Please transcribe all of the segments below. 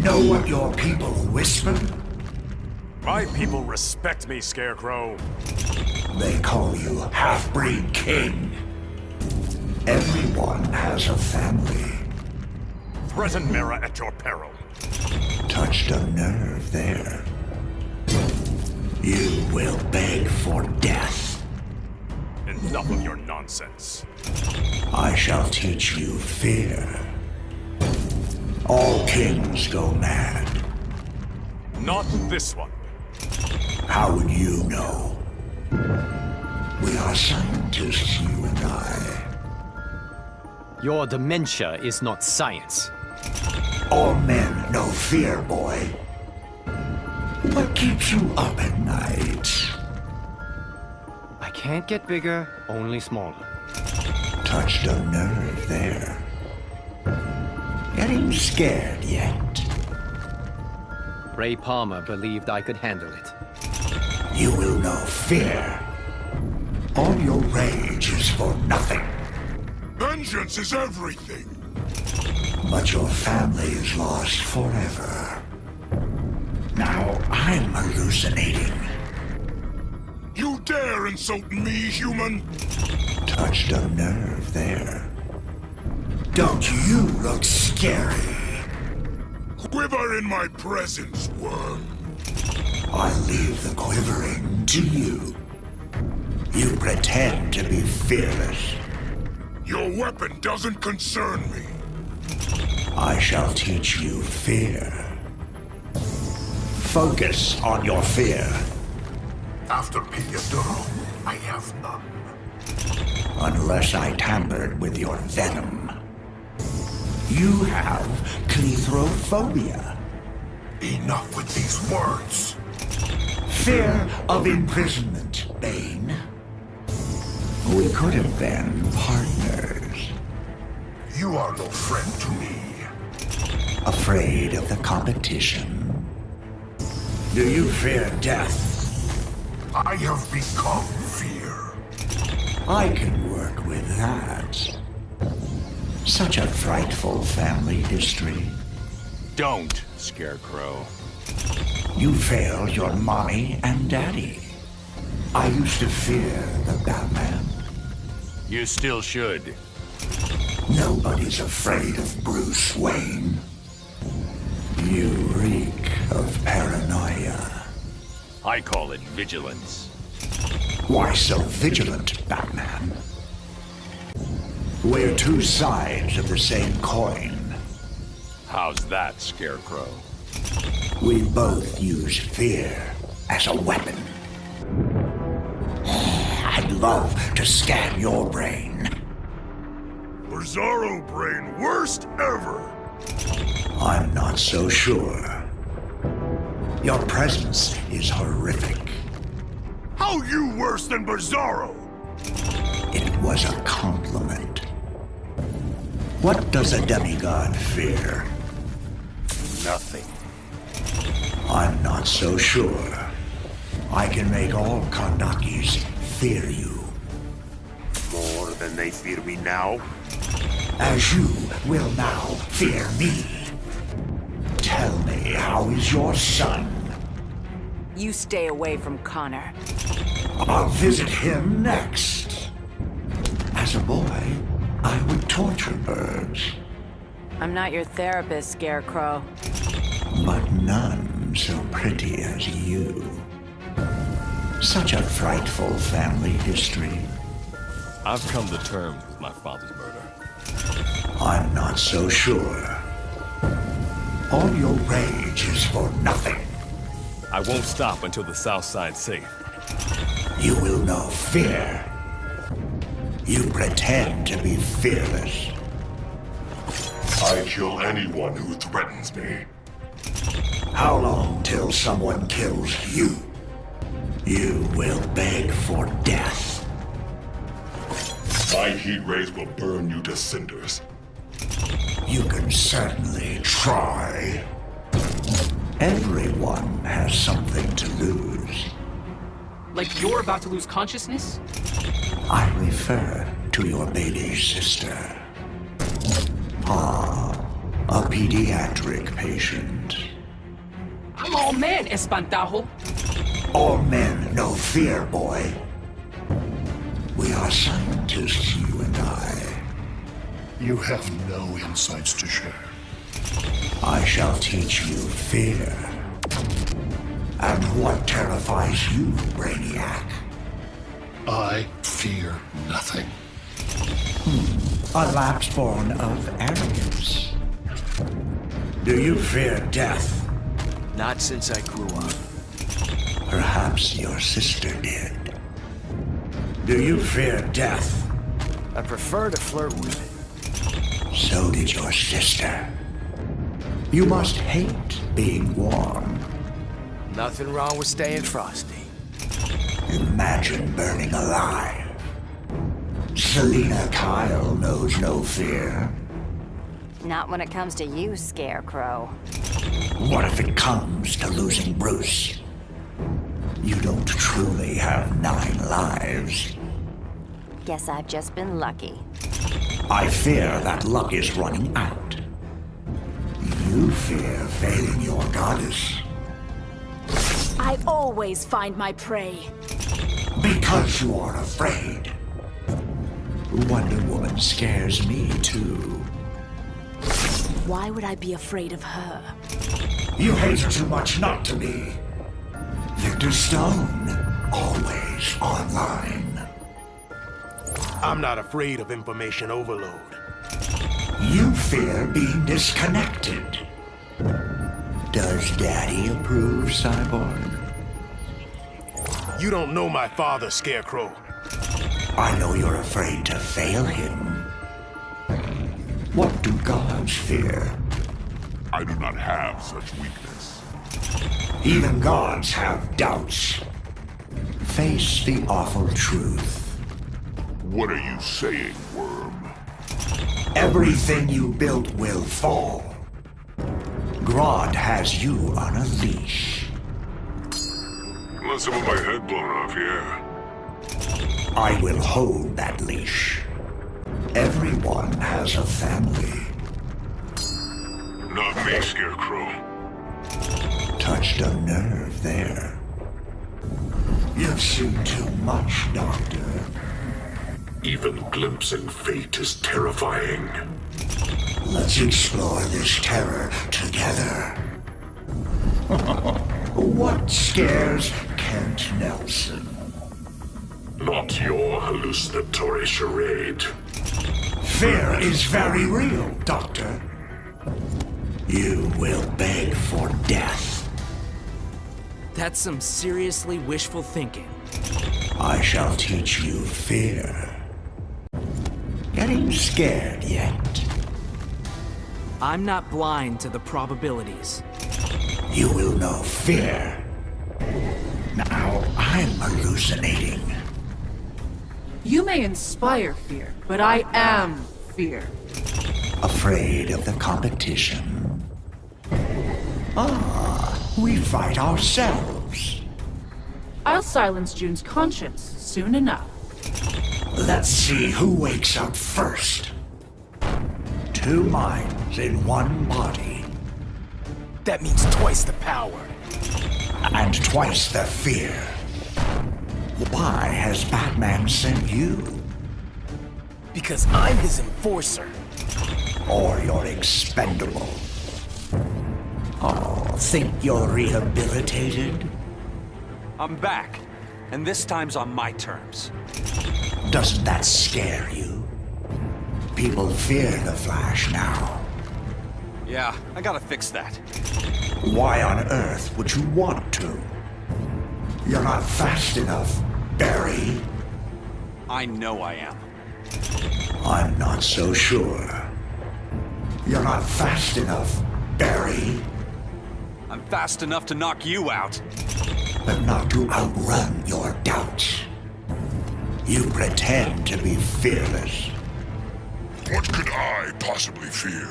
Know what your people whisper? My people respect me, Scarecrow. They call you half-breed king. Everyone has a family. Threaten Mira at your peril. Touched a nerve there. You will beg for death. Enough of your nonsense. I shall teach you fear. All kings go mad. Not this one. How would you know? We are scientists, you and I. Your dementia is not science. All men know fear, boy. What keeps you up at night? I can't get bigger, only smaller. Touched a nerve there. Getting scared yet? Ray Palmer believed I could handle it. You will know fear. All your rage is for nothing. Vengeance is everything! But your family is lost forever. Now I'm hallucinating. You dare insult me, human? Touched a nerve there. Don't you look scary? Quiver in my presence, worm. I leave the quivering to you. You pretend to be fearless. Your weapon doesn't concern me. I shall teach you fear. Focus on your fear. After Pigliadoro, I have none. Unless I tampered with your venom. You have cleithrophobia. Enough with these words. Fear of imprisonment, Bane. We could have been partners. You are no friend to me. Afraid of the competition. Do you fear death? I have become fear. I can work with that. Such a frightful family history. Don't, Scarecrow. You failed your mommy and daddy. I used to fear the Batman. You still should. Nobody's afraid of Bruce Wayne. You reek of paranoia. I call it vigilance. Why so vigilant, Batman? We're two sides of the same coin. How's that, Scarecrow? We both use fear as a weapon. I'd love to scan your brain. Bizarro brain, worst ever. I'm not so sure. Your presence is horrific. How you worse than Bizarro? It was a compliment. What does a demigod fear? Nothing. I'm not so sure. I can make all Kandakis fear you. More than they fear me now? As you will now fear me. Tell me, how is your son? You stay away from Connor. I'll visit him next. As a boy, I would torture birds. I'm not your therapist, Scarecrow. But none so pretty as you. Such a frightful family history. I've come to terms with my father's murder. I'm not so sure. All your rage is for nothing. I won't stop until the South Side's safe. You will know fear. You pretend to be fearless. I kill anyone who threatens me. How long till someone kills you? You will beg for death. My heat rays will burn you to cinders. You can certainly try. Everyone has something to lose. Like you're about to lose consciousness? I refer to your baby sister. Ah, A pediatric patient. I'm all man, Espantajo. All men know fear, boy. We are scientists, you and I. You have no insights to share. I shall teach you fear. And what terrifies you, Brainiac? I fear nothing. A lapse born of arrogance. Do you fear death? Not since I grew up. Perhaps your sister did. Do you fear death? I prefer to flirt with it. So did your sister. You must hate being warm. Nothing wrong with staying frosty. Imagine burning alive. Selena Kyle knows no fear. Not when it comes to you, Scarecrow. What if it comes to losing Bruce? You don't truly have 9 lives. Guess I've just been lucky. I fear that luck is running out. You fear failing your goddess. I always find my prey. Because you are afraid. Wonder Woman scares me too. Why would I be afraid of her? You hate her too much not to be. Victor Stone, always online. I'm not afraid of information overload. You fear being disconnected. Does Daddy approve, Cyborg? You don't know my father, Scarecrow. I know you're afraid to fail him. What do gods fear? I do not have such weakness. Even gods have doubts. Face the awful truth. What are you saying, Worm? Everything you built will fall. Grodd has you on a leash. Unless I'm with my head blown off, yeah. I will hold that leash. Everyone has a family. Not me, Scarecrow. Touched a nerve there. You've seen too much, Doctor. Even glimpsing fate is terrifying. Let's explore this terror together. What scares Kent Nelson? Not your hallucinatory charade. Fear is very real, Doctor. You will beg for death. That's some seriously wishful thinking. I shall teach you fear. Getting scared yet? I'm not blind to the probabilities. You will know fear. Now I'm hallucinating. You may inspire fear, but I am fear. Afraid of the competition. Ah, we fight ourselves. I'll silence June's conscience soon enough. Let's see who wakes up first. 2 minds in 1 body. That means twice the power. And twice the fear. Why has Batman sent you? Because I'm his enforcer. Or you're expendable. Oh, think you're rehabilitated? I'm back, and this time's on my terms. Doesn't that scare you? People fear the Flash now. Yeah, I gotta fix that. Why on earth would you want to? You're not fast enough, Barry. I know I am. I'm not so sure. You're not fast enough, Barry. I'm fast enough to knock you out. But not to outrun your doubts. You pretend to be fearless. What could I possibly fear?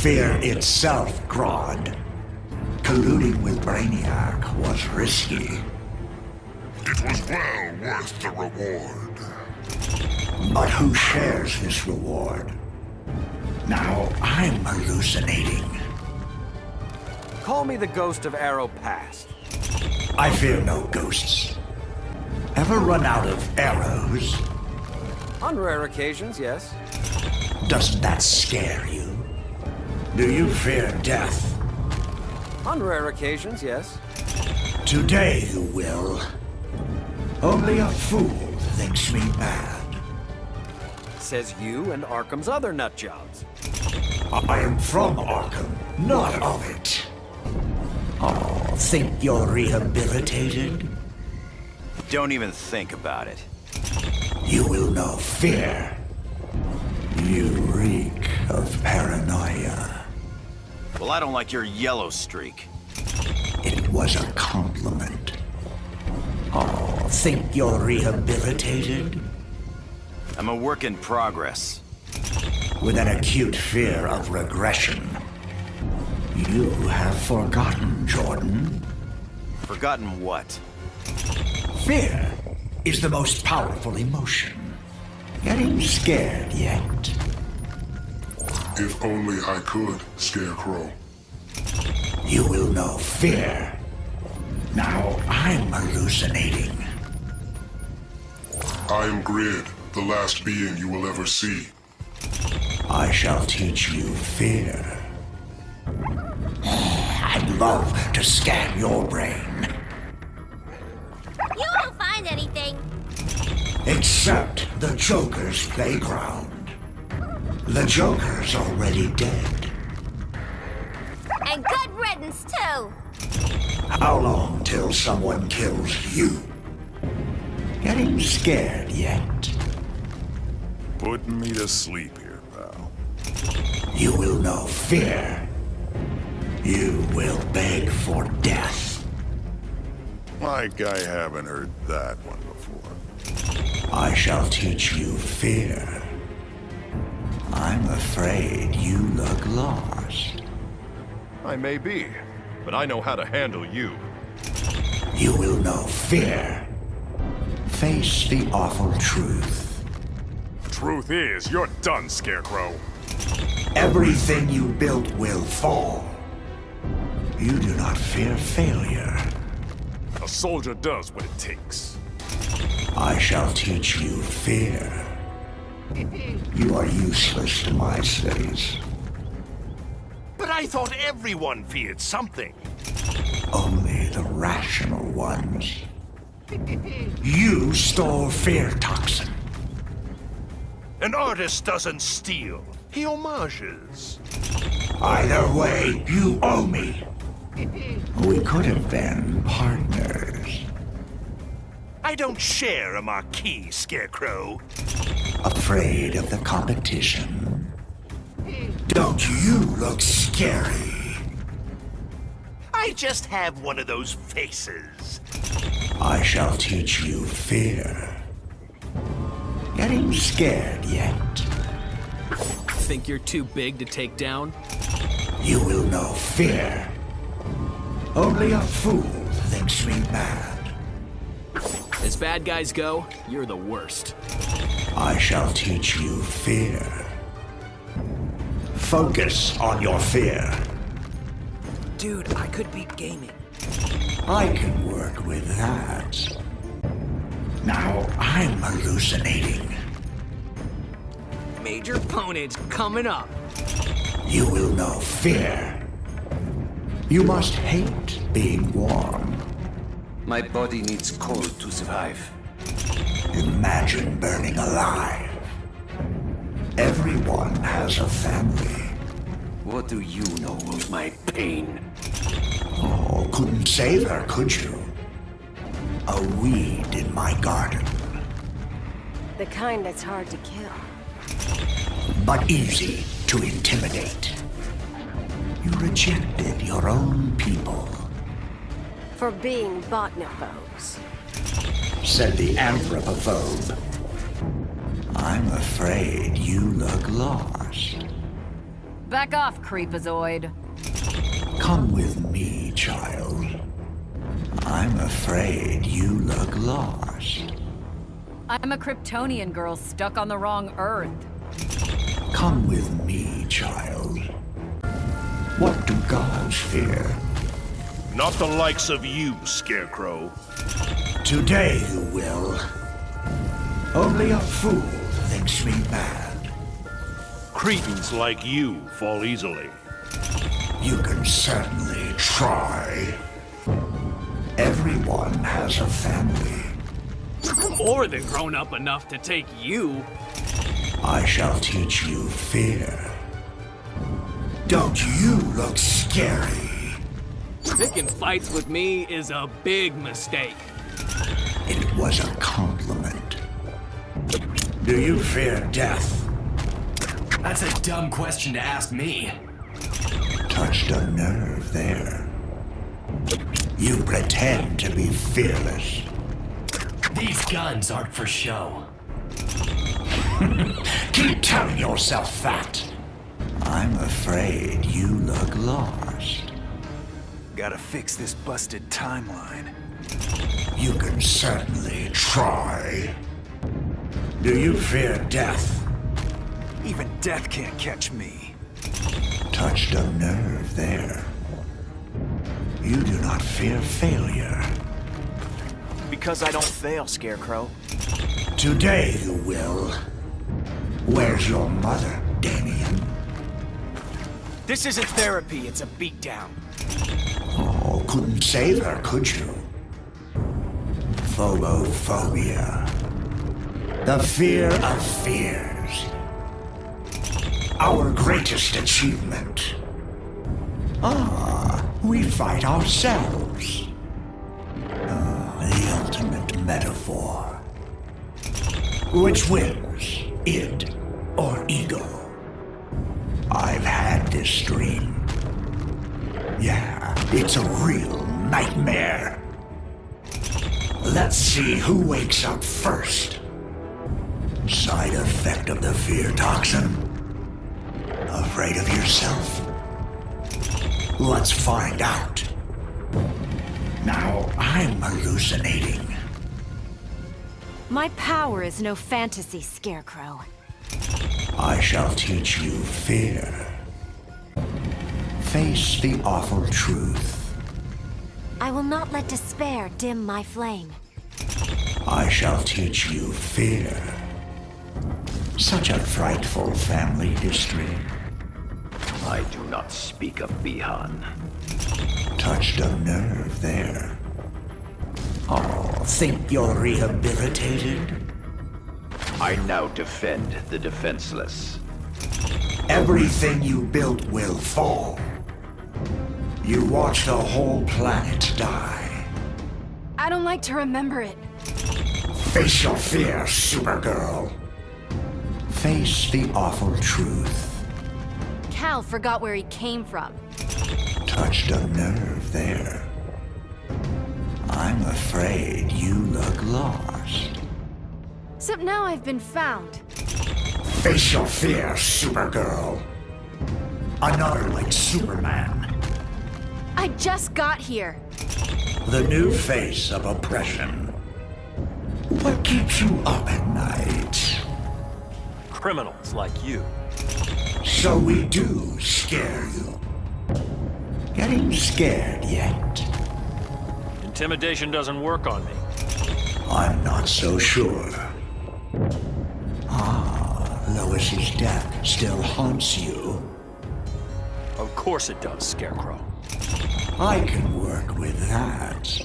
Fear itself, Grodd. Colluding with Brainiac was risky. It was well worth the reward. But who shares this reward? Now I'm hallucinating. Call me the ghost of Arrow Past. I fear no ghosts. Ever run out of arrows? On rare occasions, yes. Doesn't that scare you? Do you fear death? On rare occasions, yes. Today you will. Only a fool thinks me mad. Says you and Arkham's other nut jobs. I am from Arkham, not of it. Oh, think you're rehabilitated? Don't even think about it. You will know fear. You reek of paranoia. Well, I don't like your yellow streak. It was a compliment. Oh, think you're rehabilitated? I'm a work in progress. With an acute fear of regression. You have forgotten, Jordan. Forgotten what? Fear is the most powerful emotion. Getting scared yet? If only I could, Scarecrow. You will know fear. Now I'm hallucinating. I am Grid, the last being you will ever see. I shall teach you fear. I'd love to scan your brain. You won't find anything. Except the Joker's playground. The Joker's already dead. And good riddance, too. How long till someone kills you? Getting scared yet? Putting me to sleep here, pal. You will know fear. You will beg for death. Like I haven't heard that one before. I shall teach you fear. I'm afraid you look lost. I may be, but I know how to handle you. You will know fear. Face the awful truth. Truth is, you're done, Scarecrow. Everything you built will fall. You do not fear failure. A soldier does what it takes. I shall teach you fear. You are useless to my studies. But I thought everyone feared something. Only the rational ones. You stole fear toxin. An artist doesn't steal. He homages. Either way, you owe me. We could have been partners. I don't share a marquee, Scarecrow. Afraid of the competition? Don't you look scary? I just have one of those faces. I shall teach you fear. Getting scared yet? Think you're too big to take down? You will know fear. Only a fool thinks me mad. As bad guys go, you're the worst. I shall teach you fear. Focus on your fear. Dude, I could be gaming. I can work with that. Now I'm hallucinating. Major ponage coming up. You will know fear. You must hate being warm. My body needs cold to survive. Imagine burning alive. Everyone has a family. What do you know of my pain? Oh, couldn't save her, could you? A weed in my garden. The kind that's hard to kill. But easy to intimidate. You rejected your own people, For being botanophobes. said the anthropophobe. I'm afraid you look lost. Back off, Creepazoid. Come with me, child. I'm afraid you look lost. I'm a Kryptonian girl stuck on the wrong Earth. Come with me, child. What do gods fear? Not the likes of you, Scarecrow. Today you will. Only a fool thinks me bad. Cretins like you fall easily. You can certainly try. Everyone has a family. I'm more than grown up enough to take you. I shall teach you fear. Don't you look scary? Picking fights with me is a big mistake. It was a compliment. Do you fear death? That's a dumb question to ask me. Touched a nerve there. You pretend to be fearless. These guns aren't for show. Keep telling yourself that. I'm afraid you look lost. Gotta fix this busted timeline. You can certainly try. Do you fear death? Even death can't catch me. Touched a nerve there. You do not fear failure. Because I don't fail, Scarecrow. Today you will. Where's your mother, Damien? This isn't therapy, it's a beatdown. Oh, couldn't save her, could you? Phobophobia. The fear of fears. Our greatest achievement. Ah, we fight ourselves. The ultimate metaphor. Which wins, id or ego? I've had this dream. Yeah, it's a real nightmare. Let's see who wakes up first. Side effect of the fear toxin? Afraid of yourself? Let's find out. Now I'm hallucinating. My power is no fantasy, Scarecrow. I shall teach you fear. Face the awful truth. I will not let despair dim my flame. I shall teach you fear. Such a frightful family history. I do not speak of Bihan. Touched a nerve there. Oh, think you're rehabilitated? I now defend the defenseless. Everything you built will fall. You watched a whole planet die. I don't like to remember it. Face your fear, Supergirl. Face the awful truth. Cal forgot where he came from. Touched a nerve there. I'm afraid you look lost. Except now I've been found. Face your fear, Supergirl. Another like Superman. I just got here. The new face of oppression. What keeps you up at night? Criminals like you. So we do scare you. Getting scared yet? Intimidation doesn't work on me. I'm not so sure. Ah, Lois's death still haunts you. Of course it does, Scarecrow. I can work with that.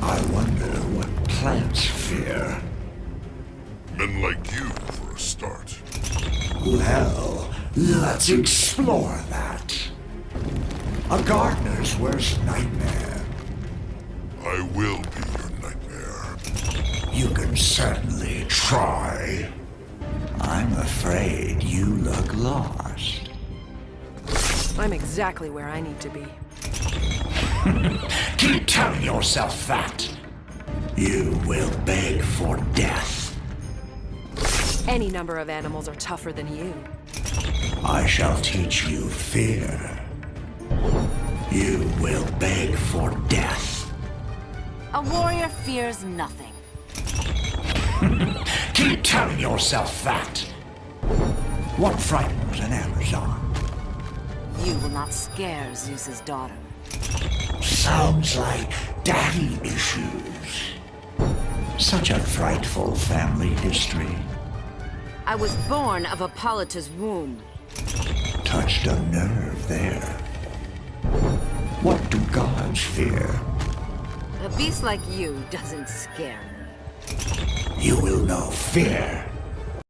I wonder what plants fear. Men like you, for a start. Well, let's explore that. A gardener's worst nightmare. I will be your nightmare. You can certainly try. I'm afraid you look lost. I'm exactly where I need to be. Keep telling yourself that. You will beg for death. Any number of animals are tougher than you. I shall teach you fear. You will beg for death. A warrior fears nothing. Keep telling yourself that. What frightens an Amazon? You will not scare Zeus's daughter. Sounds like daddy issues. Such a frightful family history. I was born of Hippolyta's womb. Touched a nerve there. What do gods fear? A beast like you doesn't scare me. You will know fear